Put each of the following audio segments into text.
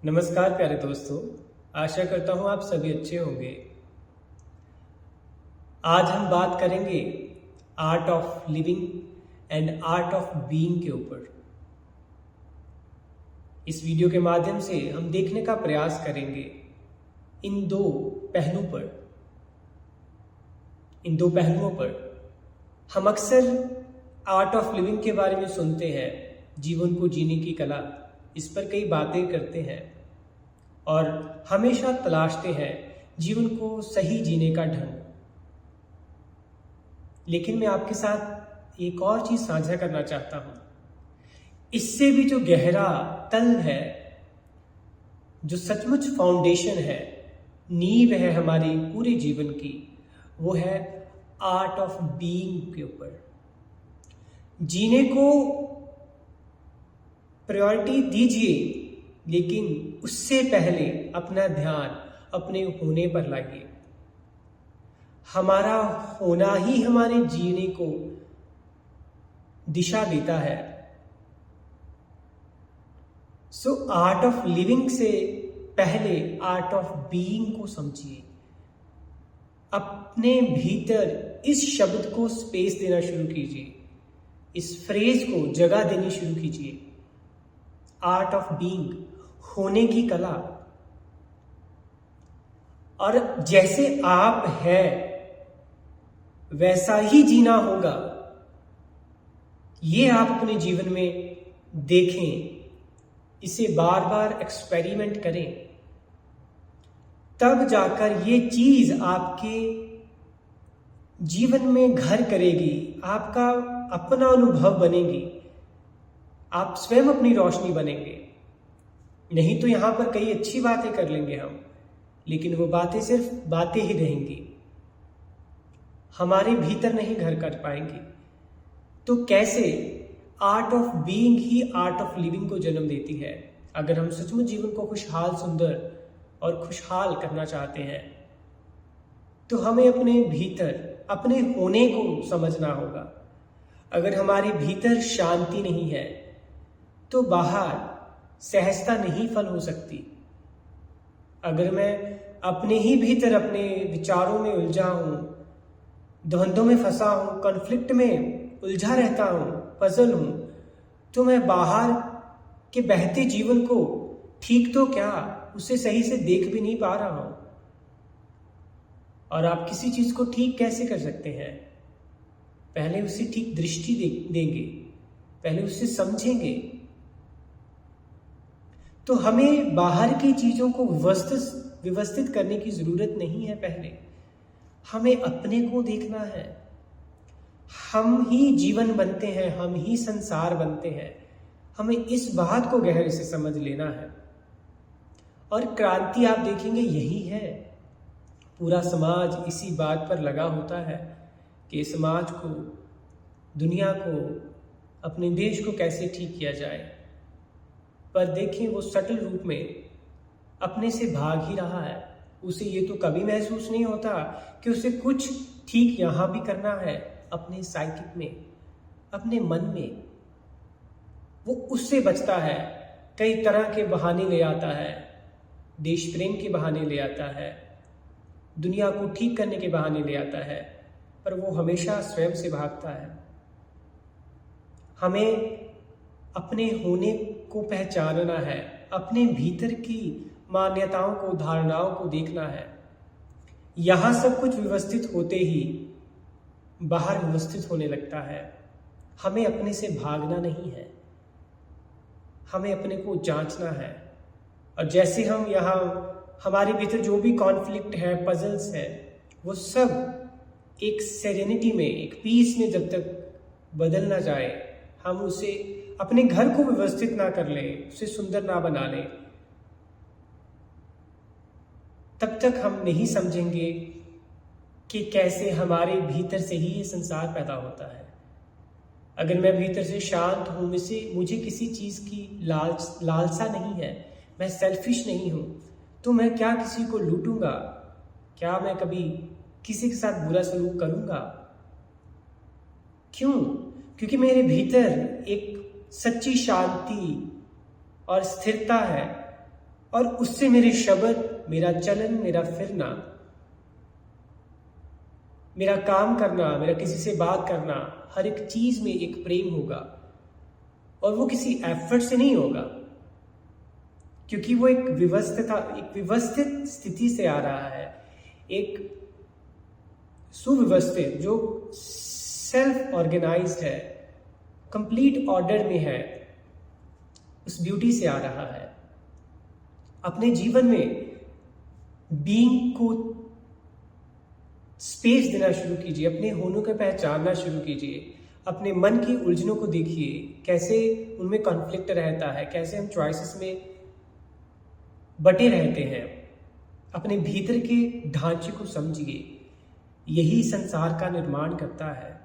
नमस्कार प्यारे दोस्तों। आशा करता हूँ आप सभी अच्छे होंगे। आज हम बात करेंगे art of living and art of being के ऊपर। इस वीडियो के माध्यम से हम देखने का प्रयास करेंगे इन दो पहलुओं पर। हम अक्सर आर्ट ऑफ लिविंग के बारे में सुनते हैं, जीवन को जीने की कला, इस पर कई बातें करते हैं और हमेशा तलाशते हैं जीवन को सही जीने का ढंग। लेकिन मैं आपके साथ एक और चीज साझा करना चाहता हूं। इससे भी जो गहरा तल है, जो सचमुच फाउंडेशन है, नींव है हमारी पूरे जीवन की, वो है आर्ट ऑफ बीइंग के ऊपर। जीने को प्रायोरिटी दीजिए, लेकिन उससे पहले अपना ध्यान अपने होने पर लाइए। हमारा होना ही हमारे जीने को दिशा देता है। सो आर्ट ऑफ लिविंग से पहले आर्ट ऑफ बीइंग को समझिए। अपने भीतर इस शब्द को स्पेस देना शुरू कीजिए, इस फ्रेज को जगह देनी शुरू कीजिए। आर्ट ऑफ बीइंग, होने की कला। और जैसे आप हैं वैसा ही जीना होगा, ये आप अपने जीवन में देखें, इसे बार बार एक्सपेरिमेंट करें, तब जाकर ये चीज आपके जीवन में घर करेगी, आपका अपना अनुभव बनेगी, आप स्वयं अपनी रोशनी बनेंगे। नहीं तो यहां पर कई अच्छी बातें कर लेंगे हम, लेकिन वो बातें सिर्फ बातें ही रहेंगी, हमारे भीतर नहीं घर कर पाएंगी। तो कैसे art of being he art of living को जन्म देती है। अगर हम सचमुच जीवन को खुशहाल, सुंदर और खुशहाल करना चाहते हैं, तो हमें अपने भीतर अपने होने को समझना होगा। अगर हमारे भीतर शांति नहीं है, तो बाहर सहजता नहीं फल हो सकती। अगर मैं अपने ही भीतर अपने विचारों में उलझा हूं, द्वंद्वों में फंसा हूं, कॉन्फ्लिक्ट में उलझा रहता हूं, पजल हूं, तो मैं बाहर के बहते जीवन को ठीक तो क्या, उसे सही से देख भी नहीं पा रहा हूं। और आप किसी चीज को ठीक कैसे कर सकते हैं? पहले उसे ठीक दृष्टि देंगे, पहले उसे समझेंगे। तो हमें बाहर की चीजों को व्यवस्थित करने की जरूरत नहीं है। पहले हमें अपने को देखना है। हम ही जीवन बनते हैं, हम ही संसार बनते हैं। हमें इस बात को गहरे से समझ लेना है। और क्रांति आप देखेंगे यही है। पूरा समाज इसी बात पर लगा होता है कि समाज को, दुनिया को, अपने देश को कैसे ठीक किया जाए। पर देखिए, वो सटल रूप में अपने से भाग ही रहा है। उसे ये तो कभी महसूस नहीं होता कि उसे कुछ ठीक यहां भी करना है, अपने साइकिक में, अपने मन में। वो उससे बचता है, कई तरह के बहाने ले आता है, देश प्रेम के बहाने ले आता है, दुनिया को ठीक करने के बहाने ले आता है, पर वो हमेशा स्वयं से भागता है। हमें अपने होने को पहचानना है, अपने भीतर की मान्यताओं को, धारणाओं को देखना है। यहां सब कुछ व्यवस्थित होते ही बाहर व्यवस्थित होने लगता है। हमें अपने से भागना नहीं है, हमें अपने को जांचना है। और जैसे हम यहाँ हमारे भीतर जो भी कॉन्फ्लिक्ट है, पजल्स है, वो सब एक सेरेनिटी में, एक पीस में जब तक बदल ना जाए, हम उसे अपने घर को व्यवस्थित ना कर लें, उसे सुंदर ना बना लें, तब तक हम नहीं समझेंगे कि कैसे हमारे भीतर से ही ये संसार पैदा होता है। अगर मैं भीतर से शांत हूं, मुझे किसी चीज की लालसा नहीं है, मैं सेल्फिश नहीं हूं, तो मैं क्या किसी को लूटूंगा? क्या मैं कभी किसी के साथ बुरा सलूक करूंगा? क्यों? क्योंकि मेरे भीतर एक सच्ची शांति और स्थिरता है, और उससे मेरे शब्द, मेरा चलन, मेरा फिरना, मेरा काम करना, मेरा किसी से बात करना, हर एक चीज में एक प्रेम होगा। और वो किसी एफर्ट से नहीं होगा, क्योंकि वो एक व्यवस्थित स्थिति से आ रहा है, एक सुव्यवस्थित, जो सेल्फ ऑर्गेनाइज्ड है, कंप्लीट ऑर्डर में है, उस ब्यूटी से आ रहा है। अपने जीवन में बीइंग को स्पेस देना शुरू कीजिए, अपने होनों को पहचानना शुरू कीजिए, अपने मन की उलझनों को देखिए, कैसे उनमें कॉन्फ्लिक्ट रहता है, कैसे हम चॉइसेस में बटे रहते हैं। अपने भीतर के ढांचे को समझिए, यही संसार का निर्माण करता है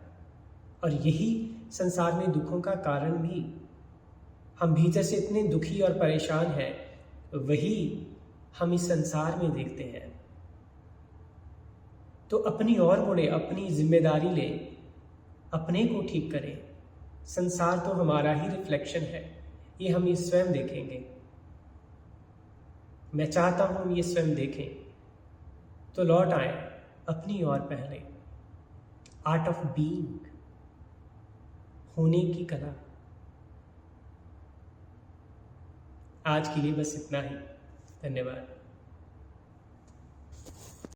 और यही संसार में दुखों का कारण भी। हम भीतर से इतने दुखी और परेशान हैं, वही हम इस संसार में देखते हैं। तो अपनी ओर मुड़े, अपनी जिम्मेदारी ले, अपने को ठीक करें। संसार तो हमारा ही रिफ्लेक्शन है, ये हम ये स्वयं देखेंगे। मैं चाहता हूं हम ये स्वयं देखें, तो लौट आए अपनी ओर पहले। आर्ट ऑफ बीइंग, होने की कला। आज के लिए बस इतना ही। धन्यवाद।